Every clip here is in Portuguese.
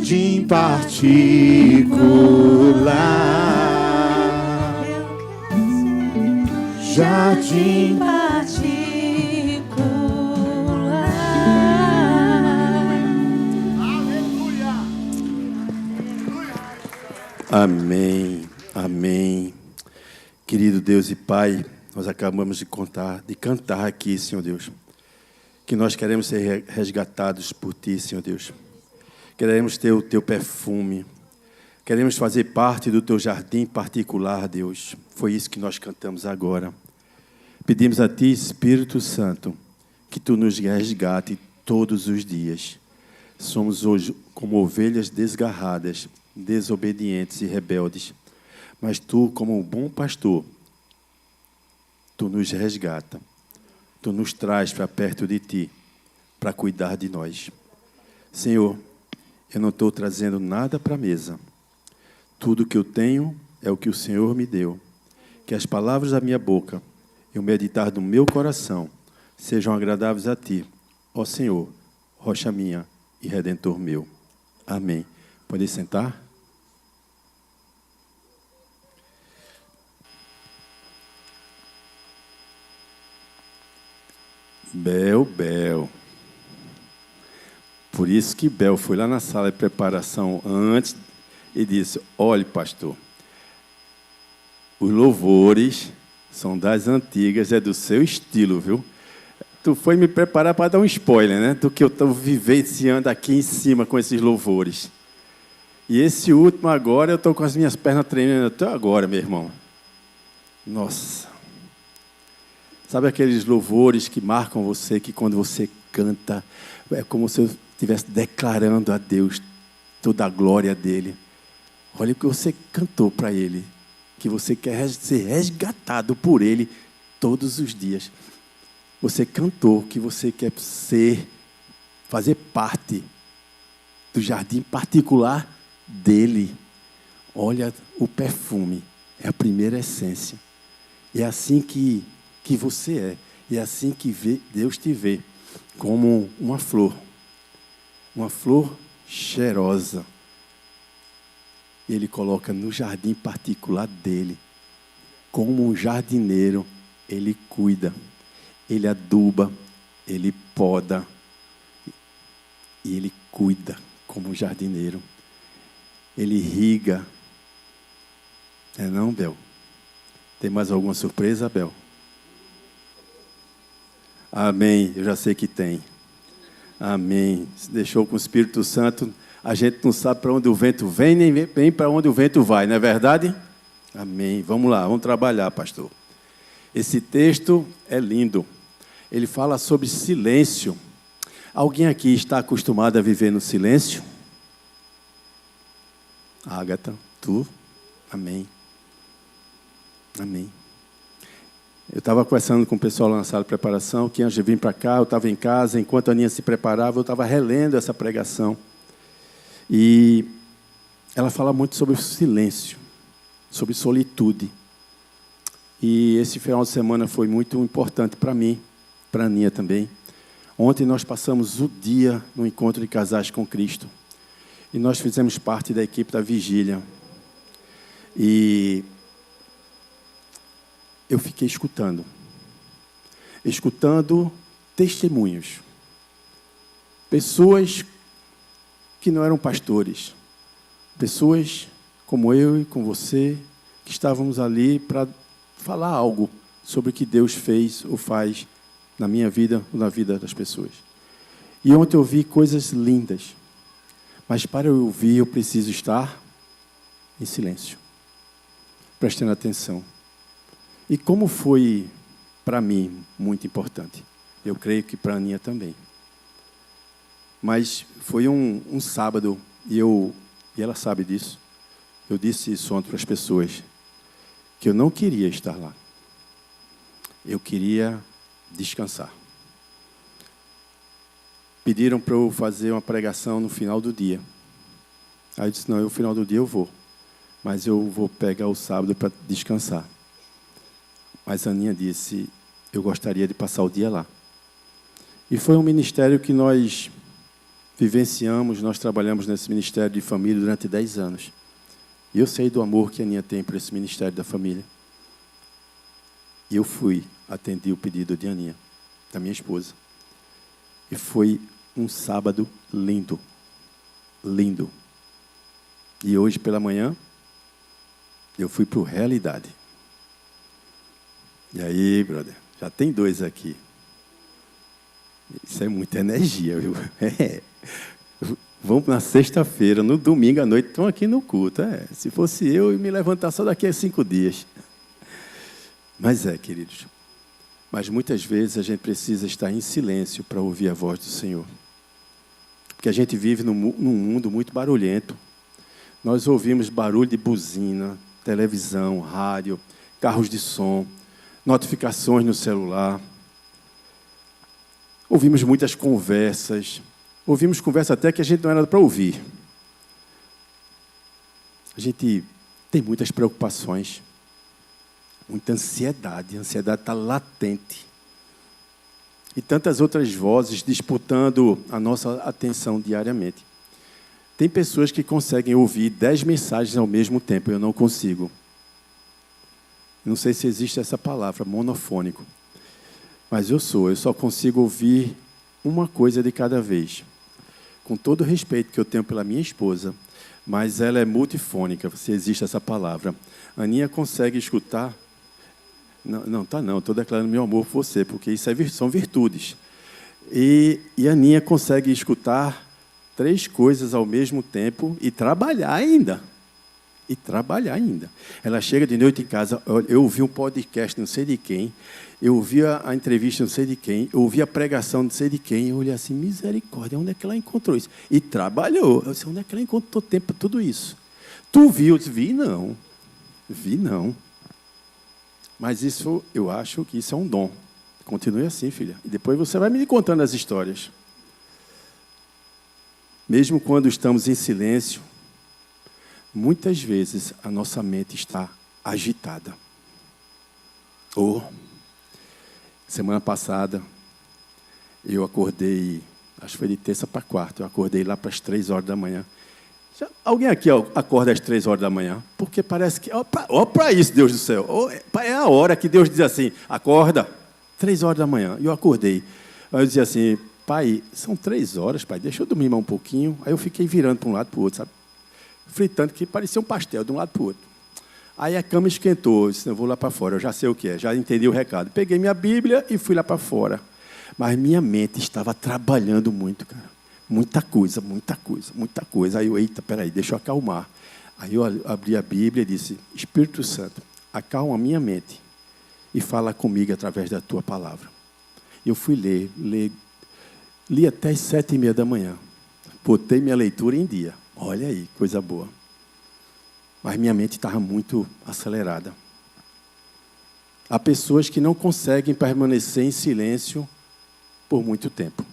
jardim particular, jardim particular. Aleluia! Amém, amém. Querido Deus e Pai, nós acabamos de cantar aqui, Senhor Deus, que nós queremos ser resgatados por Ti, Senhor Deus. Queremos ter o Teu perfume. Queremos fazer parte do Teu jardim particular, Deus. Foi isso que nós cantamos agora. Pedimos a Ti, Espírito Santo, que Tu nos resgate todos os dias. Somos hoje como ovelhas desgarradas, desobedientes e rebeldes. Mas Tu, como um bom pastor, Tu nos resgata. Tu nos traz para perto de Ti, para cuidar de nós. Senhor, eu não estou trazendo nada para a mesa. Tudo que eu tenho é o que o Senhor me deu. Que as palavras da minha boca e o meditar do meu coração sejam agradáveis a Ti, ó Senhor, rocha minha e redentor meu. Amém. Pode sentar? Bel. Por isso que Bel foi lá na sala de preparação antes e disse: olhe, pastor, os louvores são das antigas, é do seu estilo, viu? Tu foi me preparar para dar um spoiler, né? Do que eu estou vivenciando aqui em cima com esses louvores. E esse último agora, eu estou com as minhas pernas tremendo até agora, meu irmão. Nossa. Sabe aqueles louvores que marcam você, que quando você canta, é como se eu estivesse declarando a Deus toda a glória dele. Olha o que você cantou para ele, que você quer ser resgatado por ele todos os dias. Você cantou que você quer fazer parte do jardim particular dele. Olha o perfume, é a primeira essência. É assim que você é. E é assim que Deus te vê, como uma flor cheirosa. E Ele coloca no jardim particular dele. Como um jardineiro, Ele cuida, Ele aduba, Ele poda. E Ele cuida como um jardineiro. Ele irriga. É não, Bel? Tem mais alguma surpresa, Bel? Amém. Eu já sei que tem. Amém. Se deixou com o Espírito Santo, a gente não sabe para onde o vento vem, nem vem para onde o vento vai, não é verdade? Amém. Vamos lá, vamos trabalhar, pastor. Esse texto é lindo. Ele fala sobre silêncio. Alguém aqui está acostumado a viver no silêncio? Ágata, tu? Amém. Amém. Eu estava conversando com o pessoal lá na sala de preparação, que antes de vir para cá, eu estava em casa, enquanto a Aninha se preparava, eu estava relendo essa pregação. E ela fala muito sobre o silêncio, sobre solitude. E esse final de semana foi muito importante para mim, para a Aninha também. Ontem nós passamos o dia no encontro de casais com Cristo. E nós fizemos parte da equipe da vigília. E eu fiquei escutando testemunhos. Pessoas que não eram pastores. Pessoas como eu e com você, que estávamos ali para falar algo sobre o que Deus fez ou faz na minha vida ou na vida das pessoas. E ontem eu vi coisas lindas. Mas para eu ouvir, eu preciso estar em silêncio, prestando atenção. E como foi, para mim, muito importante. Eu creio que para a Aninha também. Mas foi um sábado, e ela sabe disso. Eu disse isso ontem para as pessoas, que eu não queria estar lá. Eu queria descansar. Pediram para eu fazer uma pregação no final do dia. Aí eu disse, não, no final do dia eu vou. Mas eu vou pegar o sábado para descansar. Mas a Aninha disse, eu gostaria de passar o dia lá. E foi um ministério que nós vivenciamos, nós trabalhamos nesse Ministério de Família durante 10 anos. E eu sei do amor que a Aninha tem por esse Ministério da Família. E eu atendi o pedido de Aninha, da minha esposa. E foi um sábado lindo. Lindo. E hoje pela manhã, eu fui para o Realidade. E aí, brother, já tem 2 aqui. Isso é muita energia, viu? Vamos na sexta-feira, no domingo à noite, estão aqui no culto. Se fosse eu me levantar só daqui a 5 dias. Mas queridos. Mas muitas vezes a gente precisa estar em silêncio para ouvir a voz do Senhor. Porque a gente vive num mundo muito barulhento. Nós ouvimos barulho de buzina, televisão, rádio, carros de som, notificações no celular. Ouvimos muitas conversas. Ouvimos conversa até que a gente não era para ouvir. A gente tem muitas preocupações, muita ansiedade. A ansiedade está latente. E tantas outras vozes disputando a nossa atenção diariamente. Tem pessoas que conseguem ouvir 10 mensagens ao mesmo tempo. Eu não consigo. Não sei se existe essa palavra, monofônico. Mas eu só consigo ouvir uma coisa de cada vez. Com todo o respeito que eu tenho pela minha esposa, mas ela é multifônica, se existe essa palavra. A Aninha consegue escutar... Não, estou declarando meu amor por você, porque isso são virtudes. E a Aninha consegue escutar 3 coisas ao mesmo tempo e trabalhar ainda. Ela chega de noite em casa, eu ouvi um podcast não sei de quem, eu ouvi a entrevista não sei de quem, eu ouvi a pregação não sei de quem, eu olhei assim, misericórdia, onde é que ela encontrou isso? E trabalhou. Eu disse, onde é que ela encontrou tempo para tudo isso? Tu viu? Eu disse, vi não. Mas isso, eu acho que isso é um dom. Continue assim, filha. E depois você vai me contando as histórias. Mesmo quando estamos em silêncio, muitas vezes a nossa mente está agitada. Semana passada, eu acordei, acho que foi de terça para quarta, eu acordei lá para as 3 horas da manhã. Alguém aqui acorda às 3 horas da manhã? Porque parece que... Ó para isso, Deus do céu. É a hora que Deus diz assim, acorda, 3 horas da manhã. E eu acordei. Aí eu dizia assim, pai, são 3 horas, pai, deixa eu dormir mais um pouquinho. Aí eu fiquei virando para um lado e para o outro, sabe? Fritando, que parecia um pastel, de um lado para o outro. Aí a cama esquentou, eu disse, eu vou lá para fora, eu já sei o que é, já entendi o recado. Peguei minha Bíblia e fui lá para fora. Mas minha mente estava trabalhando muito, cara. Muita coisa. Aí eu, eita, peraí, deixa eu acalmar. Aí eu abri a Bíblia e disse, Espírito Santo, acalma a minha mente e fala comigo através da tua palavra. Eu fui li até as 7h30 da manhã. Botei minha leitura em dia. Olha aí, coisa boa. Mas minha mente estava muito acelerada. Há pessoas que não conseguem permanecer em silêncio por muito tempo.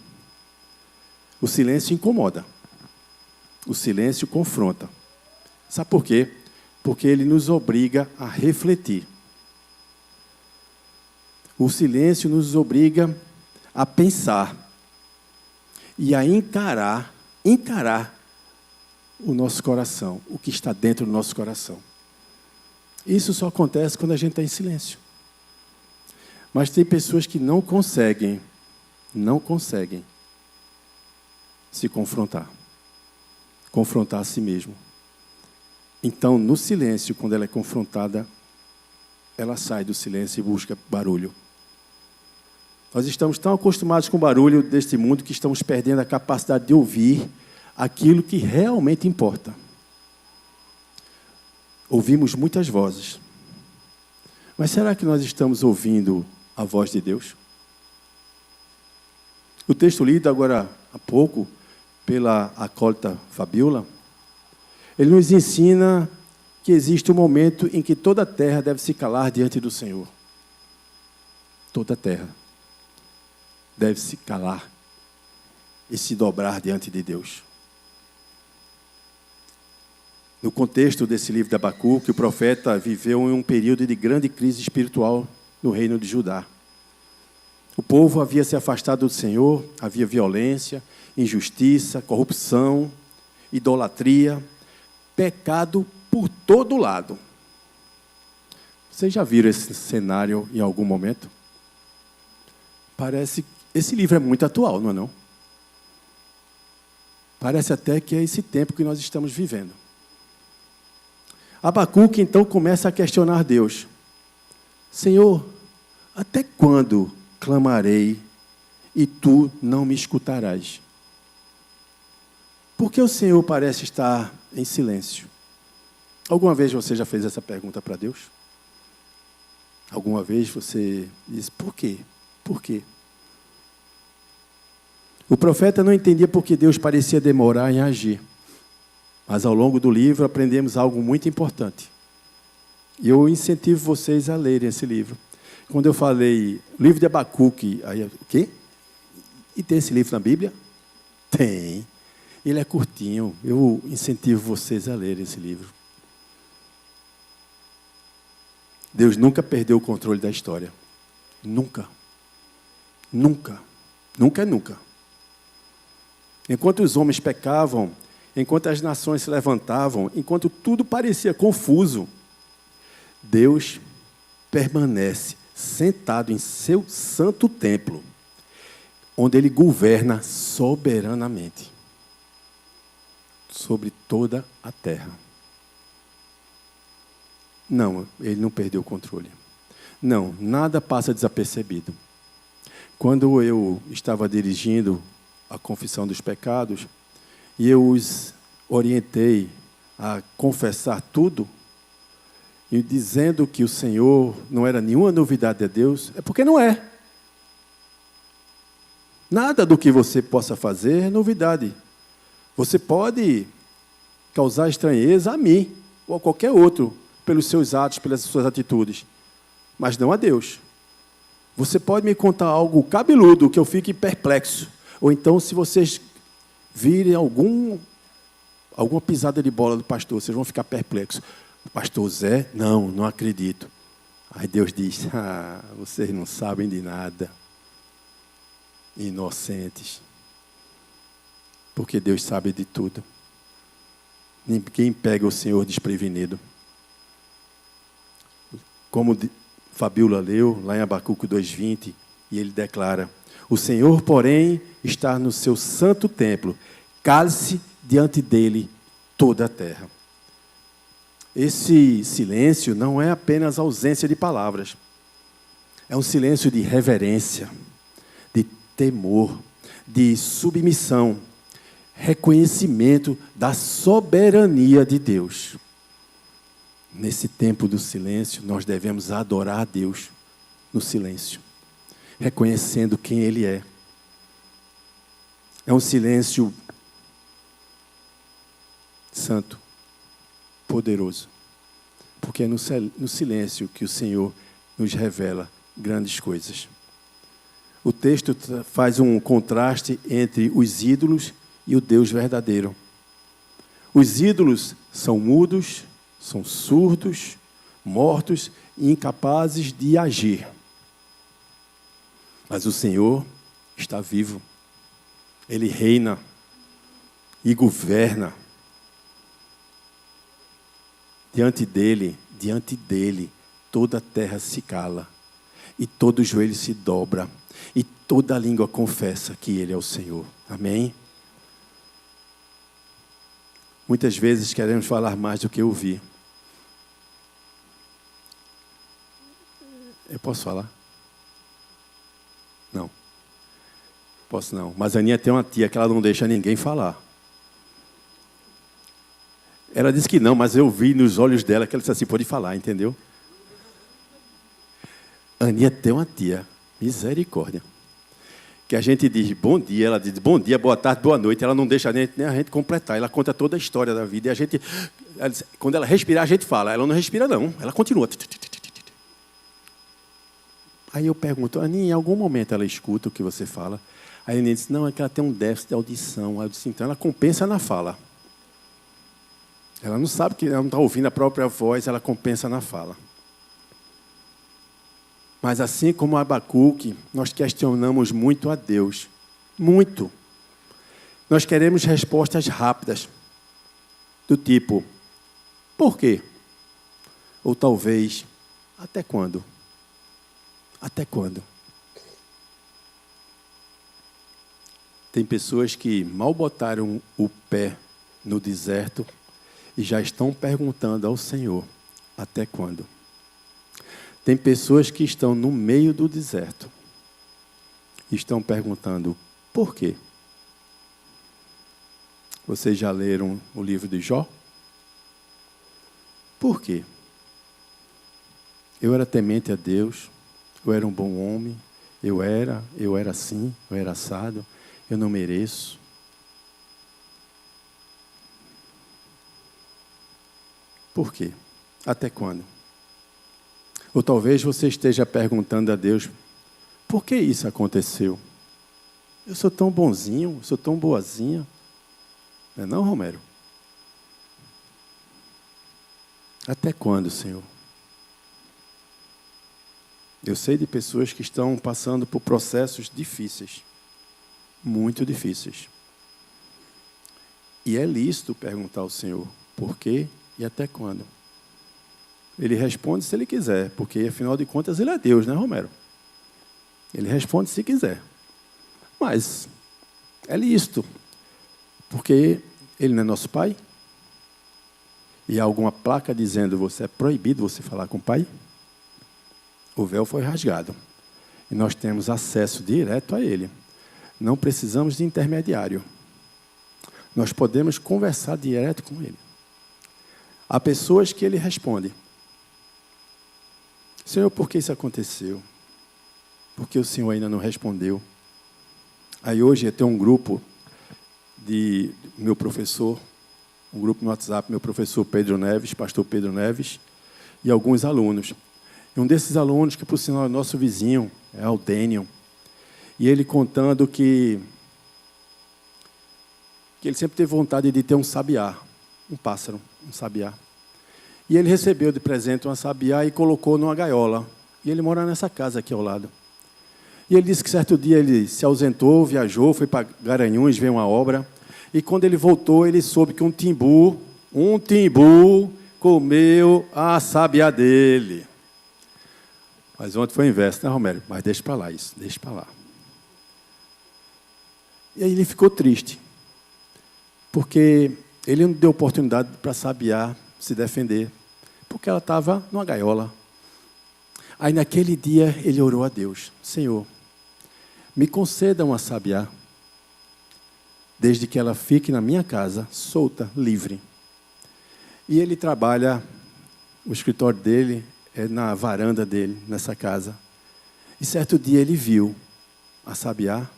O silêncio incomoda. O silêncio confronta. Sabe por quê? Porque ele nos obriga a refletir. O silêncio nos obriga a pensar e a encarar o nosso coração, o que está dentro do nosso coração. Isso só acontece quando a gente está em silêncio. Mas tem pessoas que não conseguem se confrontar a si mesmo. Então, no silêncio, quando ela é confrontada, ela sai do silêncio e busca barulho. Nós estamos tão acostumados com o barulho deste mundo que estamos perdendo a capacidade de ouvir aquilo que realmente importa. Ouvimos muitas vozes. Mas será que nós estamos ouvindo a voz de Deus? O texto lido agora há pouco pela acólita Fabiola, ele nos ensina que existe um momento em que toda a terra deve se calar diante do Senhor. Toda a terra deve se calar e se dobrar diante de Deus. No contexto desse livro de Abacuque, o profeta viveu em um período de grande crise espiritual no reino de Judá. O povo havia se afastado do Senhor, havia violência, injustiça, corrupção, idolatria, pecado por todo lado. Vocês já viram esse cenário em algum momento? Parece que esse livro é muito atual, não é não? Parece até que é esse tempo que nós estamos vivendo. Abacuque então começa a questionar Deus. Senhor, até quando clamarei e tu não me escutarás? Por que o Senhor parece estar em silêncio? Alguma vez você já fez essa pergunta para Deus? Alguma vez você diz, por quê? Por quê? O profeta não entendia por que Deus parecia demorar em agir. Mas ao longo do livro aprendemos algo muito importante. E eu incentivo vocês a lerem esse livro. Quando eu falei, livro de Abacuque, aí, o quê? E tem esse livro na Bíblia? Tem. Ele é curtinho. Eu incentivo vocês a lerem esse livro. Deus nunca perdeu o controle da história. Nunca. Nunca. Nunca é nunca. Enquanto os homens pecavam, enquanto as nações se levantavam, enquanto tudo parecia confuso, Deus permanece sentado em seu santo templo, onde Ele governa soberanamente sobre toda a terra. Não, Ele não perdeu o controle. Não, nada passa desapercebido. Quando eu estava dirigindo a confissão dos pecados, e eu os orientei a confessar tudo, e dizendo que o Senhor não era nenhuma novidade a Deus, é porque não é. Nada do que você possa fazer é novidade. Você pode causar estranheza a mim, ou a qualquer outro, pelos seus atos, pelas suas atitudes, mas não a Deus. Você pode me contar algo cabeludo que eu fique perplexo, ou então, se vocês virem alguma pisada de bola do pastor, vocês vão ficar perplexos. O pastor Zé? Não acredito. Aí Deus diz, vocês não sabem de nada. Inocentes. Porque Deus sabe de tudo. Ninguém pega o Senhor desprevenido. Como Fabíola leu, lá em Abacuque 2:20, e ele declara, o Senhor, porém, está no seu santo templo, cale-se diante dele toda a terra. Esse silêncio não é apenas ausência de palavras. É um silêncio de reverência, de temor, de submissão, reconhecimento da soberania de Deus. Nesse tempo do silêncio, nós devemos adorar a Deus no silêncio, reconhecendo quem Ele é. É um silêncio santo, poderoso, porque é no silêncio que o Senhor nos revela grandes coisas. O texto faz um contraste entre os ídolos e o Deus verdadeiro. Os ídolos são mudos, são surdos, mortos e incapazes de agir. Mas o Senhor está vivo. Ele reina e governa. Diante dele, toda a terra se cala, e todo joelho se dobra, e toda a língua confessa que Ele é o Senhor. Amém? Muitas vezes queremos falar mais do que ouvir. Eu posso falar? Não. Posso não. Mas a Aninha tem uma tia que ela não deixa ninguém falar. Ela disse que não, mas eu vi nos olhos dela que ela disse assim, pode falar, entendeu? A Aninha tem uma tia, misericórdia, que a gente diz bom dia, ela diz bom dia, boa tarde, boa noite, ela não deixa nem a gente completar, ela conta toda a história da vida, e a gente, quando ela respirar, a gente fala, ela não respira não, ela continua. Aí eu pergunto, Aninha, em algum momento ela escuta o que você fala? Aí a Aninha disse, não, é que ela tem um déficit de audição. Aí eu disse, então ela compensa na fala. Ela não sabe que ela não está ouvindo a própria voz, ela compensa na fala. Mas assim como Abacuque, nós questionamos muito a Deus. Muito. Nós queremos respostas rápidas. Do tipo, por quê? Ou talvez, até quando? Até quando? Tem pessoas que mal botaram o pé no deserto e já estão perguntando ao Senhor, até quando? Tem pessoas que estão no meio do deserto e estão perguntando, por quê? Vocês já leram o livro de Jó? Por quê? Eu era temente a Deus, eu era um bom homem, eu era assim, eu era assado, eu não mereço. Por quê? Até quando? Ou talvez você esteja perguntando a Deus, por que isso aconteceu? Eu sou tão bonzinho, sou tão boazinha. Não é não, Romero? Até quando, Senhor? Eu sei de pessoas que estão passando por processos difíceis, muito difíceis. E é lícito perguntar ao Senhor, por quê e até quando? Ele responde se Ele quiser, porque afinal de contas Ele é Deus, né, Romero? Ele responde se quiser. Mas é lícito, porque Ele não é nosso Pai? E há alguma placa dizendo, você é proibido você falar com o Pai? O véu foi rasgado. E nós temos acesso direto a Ele. Não precisamos de intermediário. Nós podemos conversar direto com Ele. Há pessoas que Ele responde. Senhor, por que isso aconteceu? Por que o Senhor ainda não respondeu? Aí hoje tem um grupo de meu professor, um grupo no WhatsApp, meu professor Pedro Neves, pastor Pedro Neves, e alguns alunos. E um desses alunos, que por sinal é nosso vizinho, é Aldênio, e ele contando que ele sempre teve vontade de ter um sabiá, um pássaro, um sabiá. E ele recebeu de presente uma sabiá e colocou numa gaiola. E ele mora nessa casa aqui ao lado. E ele disse que certo dia ele se ausentou, viajou, foi para Garanhuns ver uma obra. E quando ele voltou, ele soube que um timbu comeu a sabiá dele. Mas ontem foi o inverso, né, Romero? Mas deixa para lá isso, deixa para lá. E aí ele ficou triste, porque ele não deu oportunidade para a sabiá se defender, porque ela estava numa gaiola. Aí naquele dia ele orou a Deus, Senhor, me conceda uma sabiá, desde que ela fique na minha casa, solta, livre. E ele trabalha, o escritório dele é na varanda dele, nessa casa. E certo dia ele viu a sabiá,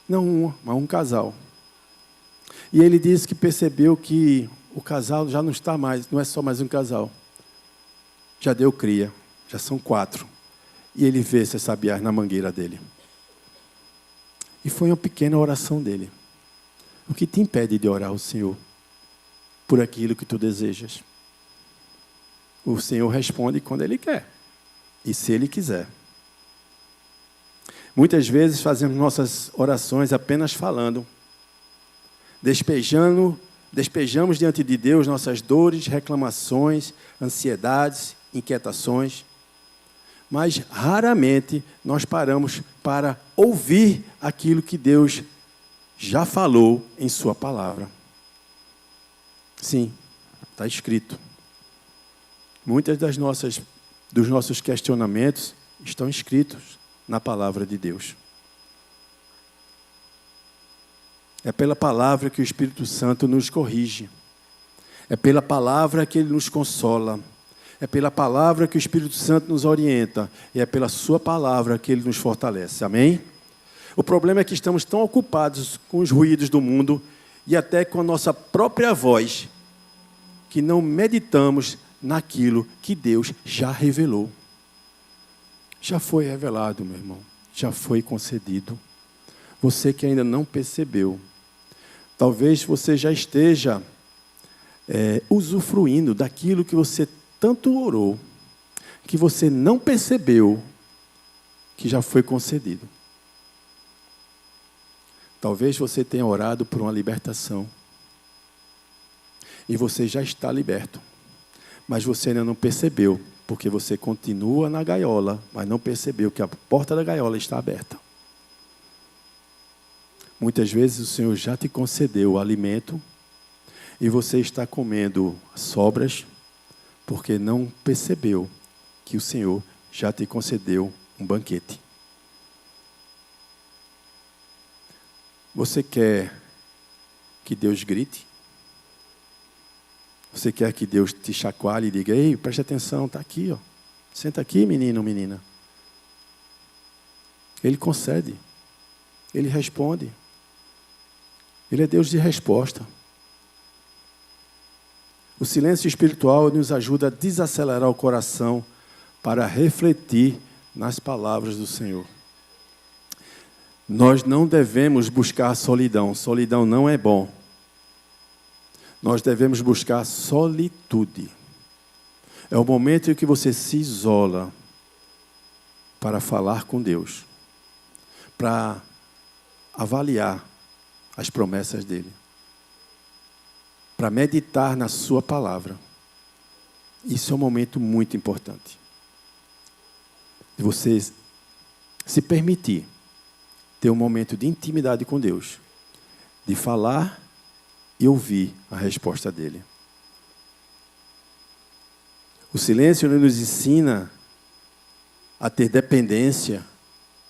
não uma, mas um casal. E ele disse que percebeu que o casal já não está mais, não é só mais um casal. Já deu cria, já são 4. E ele vê essas sabiás na mangueira dele. E foi uma pequena oração dele. O que te impede de orar ao Senhor por aquilo que tu desejas? O Senhor responde quando Ele quer. E se Ele quiser. Muitas vezes fazemos nossas orações apenas falando. Despejamos diante de Deus nossas dores, reclamações, ansiedades, inquietações. Mas raramente nós paramos para ouvir aquilo que Deus já falou em sua palavra. Sim, está escrito. Muitas dos nossos questionamentos estão escritos na palavra de Deus. É pela palavra que o Espírito Santo nos corrige. É pela palavra que Ele nos consola. É pela palavra que o Espírito Santo nos orienta. E é pela sua palavra que Ele nos fortalece. Amém? O problema é que estamos tão ocupados com os ruídos do mundo e até com a nossa própria voz, que não meditamos naquilo que Deus já revelou. Já foi revelado, meu irmão. Já foi concedido. Você que ainda não percebeu. Talvez você já esteja usufruindo daquilo que você tanto orou, que você não percebeu que já foi concedido. Talvez você tenha orado por uma libertação. E você já está liberto. Mas você ainda não percebeu, porque você continua na gaiola, mas não percebeu que a porta da gaiola está aberta. Muitas vezes o Senhor já te concedeu o alimento e você está comendo sobras porque não percebeu que o Senhor já te concedeu um banquete. Você quer que Deus grite? Você quer que Deus te chacoalhe e diga: ei, preste atenção, está aqui, ó. Senta aqui, menino ou menina. Ele concede. Ele responde. Ele é Deus de resposta. O silêncio espiritual nos ajuda a desacelerar o coração para refletir nas palavras do Senhor. Nós não devemos buscar solidão. Solidão não é bom. Nós devemos buscar solitude. É o momento em que você se isola para falar com Deus, para avaliar as promessas dele, para meditar na sua palavra. Isso é um momento muito importante. De você se permitir ter um momento de intimidade com Deus, de falar e ouvir a resposta dele. O silêncio nos ensina a ter dependência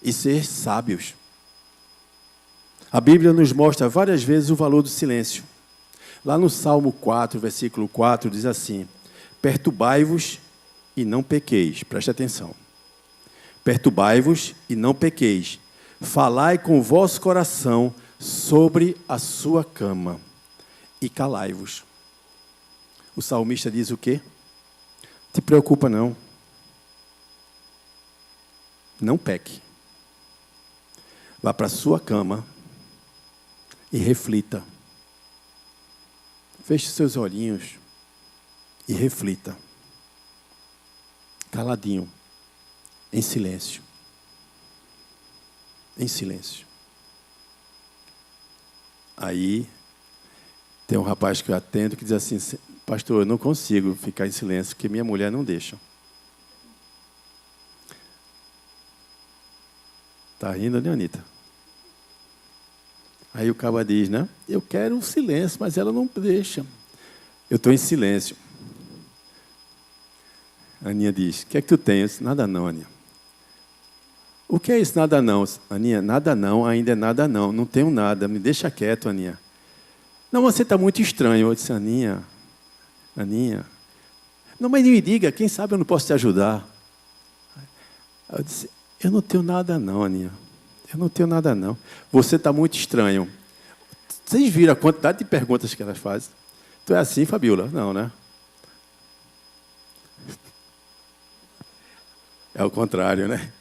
e ser sábios. A Bíblia nos mostra várias vezes o valor do silêncio. Lá no Salmo 4, versículo 4, diz assim: perturbai-vos e não pequeis. Preste atenção. Perturbai-vos e não pequeis. Falai com o vosso coração sobre a sua cama e calai-vos. O salmista diz o quê? Te preocupa não. Não peque. Vá para a sua cama e reflita. Feche seus olhinhos e reflita. Caladinho, em silêncio. Em silêncio. Aí, tem um rapaz que eu atendo que diz assim: pastor, eu não consigo ficar em silêncio, porque minha mulher não deixa. Está rindo, né, Anitta? Aí o caba diz, né? Eu quero um silêncio, mas ela não deixa. Eu estou em silêncio. A Aninha diz: o que é que tu tens? Nada não, Aninha. O que é isso, nada não? Aninha, nada não, ainda é nada não. Não tenho nada, me deixa quieto, Aninha. Não, você está muito estranho. Eu disse: Aninha. Não, mas me diga, quem sabe eu não posso te ajudar. Eu disse: eu não tenho nada não, Aninha. Eu não tenho nada não. Você está muito estranho. Vocês viram a quantidade de perguntas que elas fazem? Tu é assim, Fabiola? Não, né? É o contrário, né?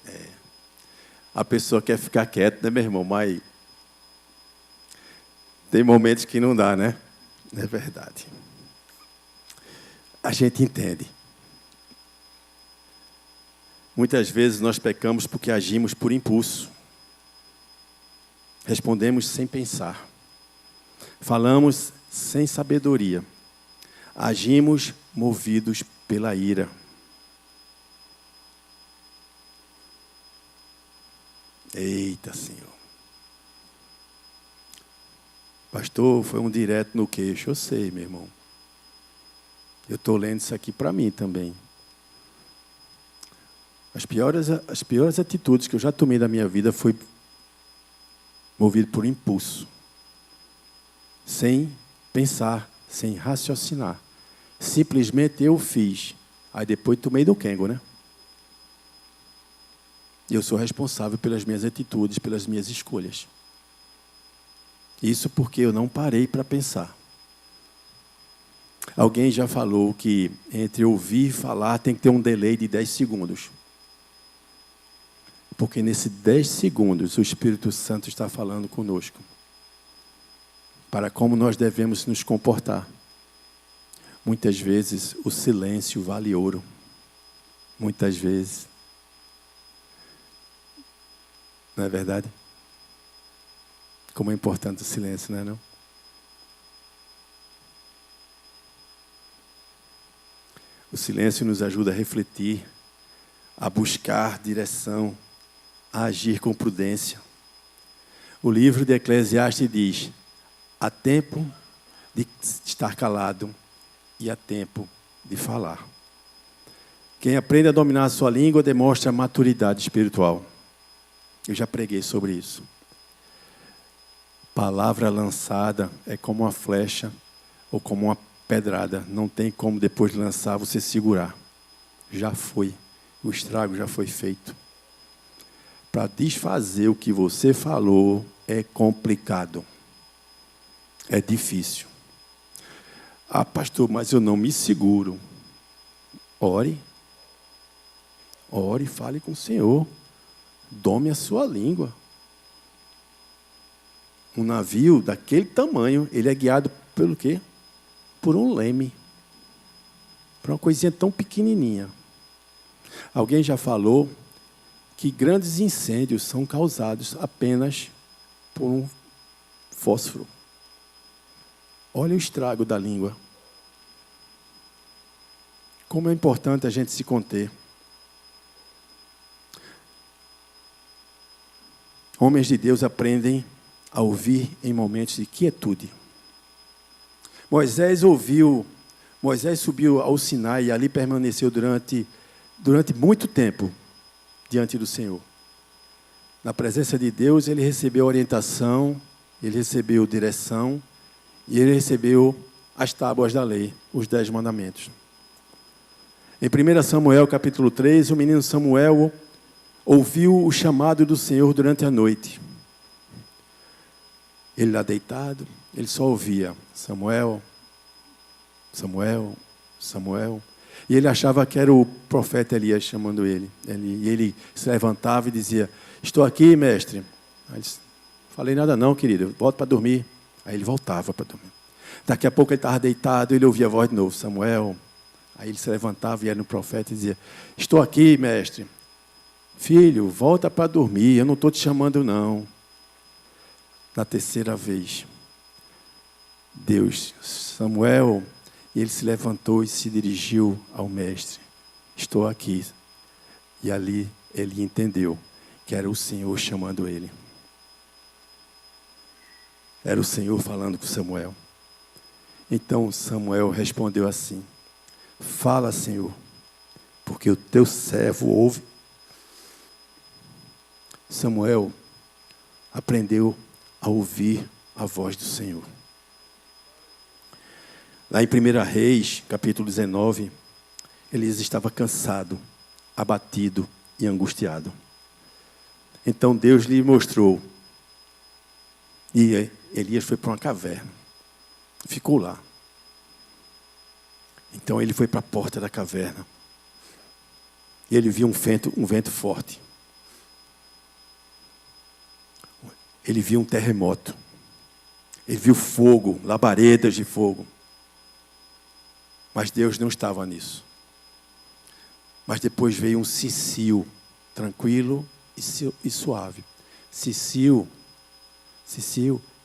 É. A pessoa quer ficar quieta, né, meu irmão? Mas tem momentos que não dá, né? É verdade. A gente entende. Muitas vezes nós pecamos porque agimos por impulso. Respondemos sem pensar. Falamos sem sabedoria. Agimos movidos pela ira. Eita, Senhor. Pastor, foi um direto no queixo. Eu sei, meu irmão. Eu estou lendo isso aqui para mim também. As piores atitudes que eu já tomei na minha vida foi movido por impulso. Sem pensar, sem raciocinar. Simplesmente eu fiz. Aí depois tomei do quengo, né? Eu sou responsável pelas minhas atitudes, pelas minhas escolhas. Isso porque eu não parei para pensar. Alguém já falou que entre ouvir e falar tem que ter um delay de 10 segundos. Porque nesses 10 segundos o Espírito Santo está falando conosco. Para como nós devemos nos comportar. Muitas vezes o silêncio vale ouro. Muitas vezes. Não é verdade? Como é importante o silêncio, não é não? O silêncio nos ajuda a refletir, a buscar direção, a agir com prudência. O livro de Eclesiastes diz: há tempo de estar calado e há tempo de falar. Quem aprende a dominar a sua língua demonstra maturidade espiritual. Eu já preguei sobre isso. Palavra lançada é como uma flecha ou como uma pedrada. Não tem como depois de lançar você segurar. Já foi. O estrago já foi feito. Para desfazer o que você falou é complicado. É difícil. Ah, pastor, mas eu não me seguro. Ore. Ore, fale com o Senhor. Dome a sua língua. Um navio daquele tamanho, ele é guiado pelo quê? Por um leme. Por uma coisinha tão pequenininha. Alguém já falou que grandes incêndios são causados apenas por um fósforo. Olha o estrago da língua. Como é importante a gente se conter. Homens de Deus aprendem a ouvir em momentos de quietude. Moisés subiu ao Sinai e ali permaneceu durante muito tempo diante do Senhor. Na presença de Deus, ele recebeu orientação, ele recebeu direção e ele recebeu as tábuas da lei, os 10 mandamentos. Em 1 Samuel, capítulo 3, o menino Samuel ouviu o chamado do Senhor durante a noite. Ele lá deitado, ele só ouvia: Samuel, Samuel, Samuel. E ele achava que era o profeta Elias chamando ele. E ele se levantava e dizia: estou aqui, mestre. Aí ele disse: falei nada não, querido, volto para dormir. Aí ele voltava para dormir. Daqui a pouco ele estava deitado, ele ouvia a voz de novo: Samuel. Aí ele se levantava e ia no profeta e dizia: estou aqui, mestre. Filho, volta para dormir, eu não estou te chamando não. Na terceira vez, Deus: Samuel. E ele se levantou e se dirigiu ao mestre: estou aqui. E ali ele entendeu que era o Senhor chamando ele. Era o Senhor falando com Samuel. Então Samuel respondeu assim: fala, Senhor, porque o teu servo ouve. Samuel aprendeu a ouvir a voz do Senhor. Lá em 1 Reis, capítulo 19, Elias estava cansado, abatido e angustiado. Então Deus lhe mostrou. E Elias foi para uma caverna. Ficou lá. Então ele foi para a porta da caverna. E ele viu um vento forte. Ele viu um terremoto. Ele viu fogo, labaredas de fogo. Mas Deus não estava nisso. Mas depois veio um cicio, tranquilo e suave. Cicio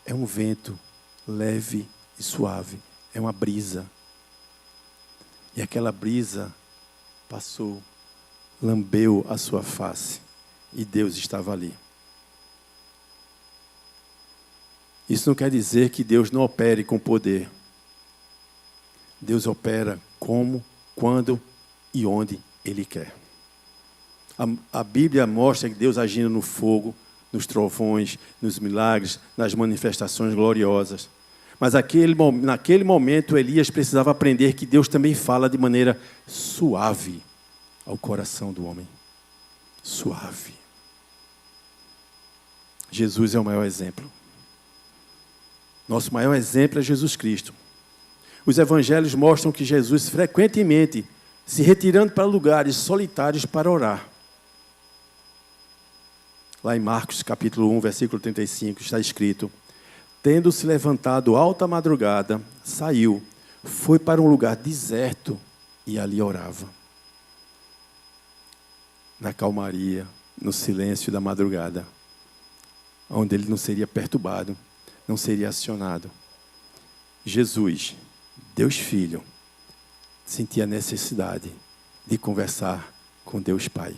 é um vento leve e suave. É uma brisa. E aquela brisa passou, lambeu a sua face. E Deus estava ali. Isso não quer dizer que Deus não opere com poder. Deus opera como, quando e onde Ele quer. A Bíblia mostra que Deus agindo no fogo, nos trovões, nos milagres, nas manifestações gloriosas. Mas naquele momento, Elias precisava aprender que Deus também fala de maneira suave ao coração do homem. Suave. Jesus é o maior exemplo. Nosso maior exemplo é Jesus Cristo. Os evangelhos mostram que Jesus frequentemente se retirando para lugares solitários para orar. Lá em Marcos, capítulo 1, versículo 35, está escrito: tendo se levantado alta madrugada, saiu, foi para um lugar deserto e ali orava. Na calmaria, no silêncio da madrugada, onde ele não seria perturbado, não seria acionado. Jesus, Deus Filho, sentia a necessidade de conversar com Deus Pai.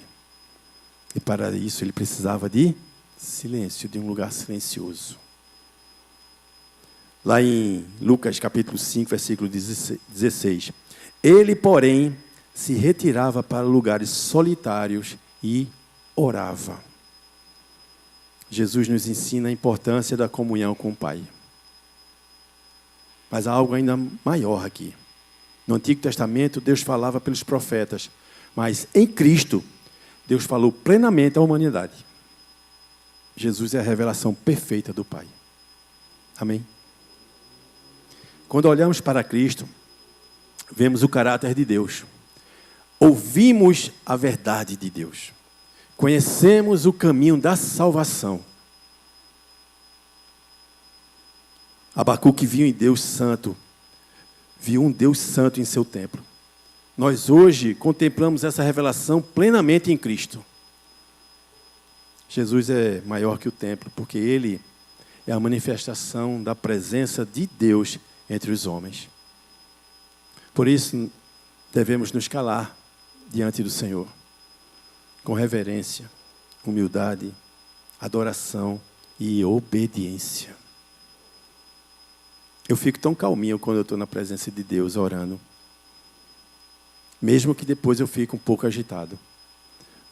E para isso ele precisava de silêncio, de um lugar silencioso. Lá em Lucas capítulo 5, versículo 16. Ele, porém, se retirava para lugares solitários e orava. Jesus nos ensina a importância da comunhão com o Pai. Mas há algo ainda maior aqui. No Antigo Testamento, Deus falava pelos profetas. Mas em Cristo, Deus falou plenamente à humanidade. Jesus é a revelação perfeita do Pai. Amém? Quando olhamos para Cristo, vemos o caráter de Deus. Ouvimos a verdade de Deus. Conhecemos o caminho da salvação. Abacuque viu em Deus Santo, viu um Deus Santo em seu templo. Nós hoje contemplamos essa revelação plenamente em Cristo. Jesus é maior que o templo, porque Ele é a manifestação da presença de Deus entre os homens. Por isso, devemos nos calar diante do Senhor, com reverência, humildade, adoração e obediência. Eu fico tão calminho quando eu estou na presença de Deus orando. Mesmo que depois eu fique um pouco agitado.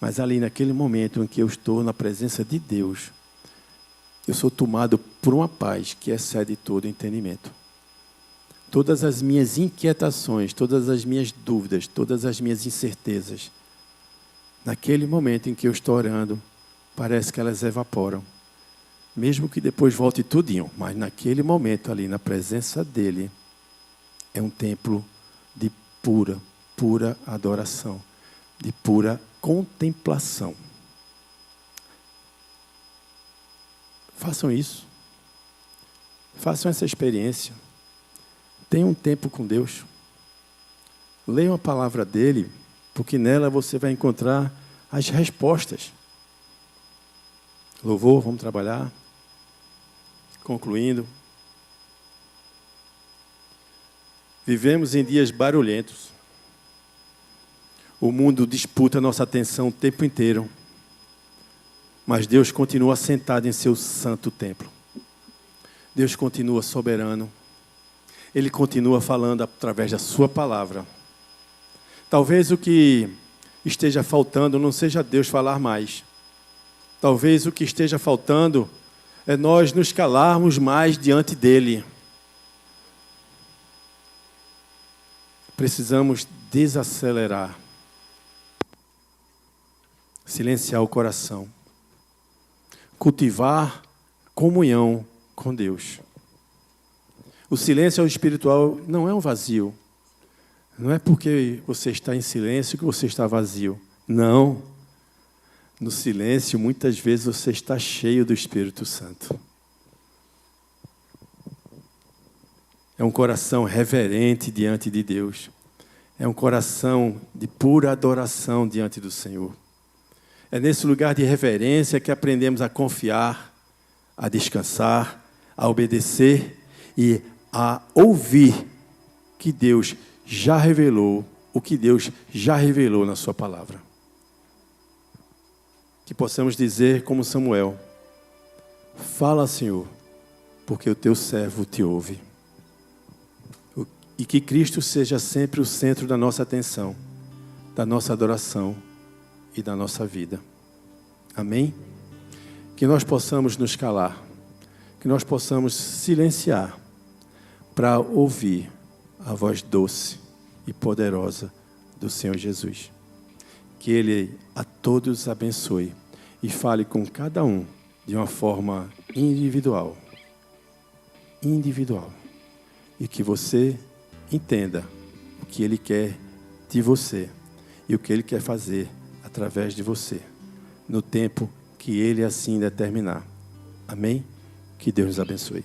Mas ali naquele momento em que eu estou na presença de Deus, eu sou tomado por uma paz que excede todo entendimento. Todas as minhas inquietações, todas as minhas dúvidas, todas as minhas incertezas, naquele momento em que eu estou orando, parece que elas evaporam. Mesmo que depois volte tudinho, mas naquele momento ali, na presença dEle, é um templo de pura adoração, de pura contemplação. Façam isso. Façam essa experiência. Tenham um tempo com Deus. Leiam a palavra dEle, porque nela você vai encontrar as respostas. Louvor, vamos trabalhar. Concluindo. Vivemos em dias barulhentos. O mundo disputa nossa atenção o tempo inteiro. Mas Deus continua sentado em seu santo templo. Deus continua soberano. Ele continua falando através da sua palavra. Talvez o que esteja faltando não seja Deus falar mais. Talvez o que esteja faltando é nós nos calarmos mais diante dEle. Precisamos desacelerar. Silenciar o coração. Cultivar comunhão com Deus. O silêncio espiritual não é um vazio. Não é porque você está em silêncio que você está vazio. Não. No silêncio, muitas vezes você está cheio do Espírito Santo. É um coração reverente diante de Deus. É um coração de pura adoração diante do Senhor. É nesse lugar de reverência que aprendemos a confiar, a descansar, a obedecer e a ouvir que Deus já revelou, o que Deus já revelou na sua palavra. Que possamos dizer como Samuel: fala, Senhor, porque o teu servo te ouve. E que Cristo seja sempre o centro da nossa atenção, da nossa adoração e da nossa vida. Amém? Que nós possamos nos calar, que nós possamos silenciar para ouvir a voz doce e poderosa do Senhor Jesus. Que Ele a todos abençoe e fale com cada um de uma forma individual. Individual. E que você entenda o que Ele quer de você e o que Ele quer fazer através de você, no tempo que Ele assim determinar. Amém? Que Deus nos abençoe.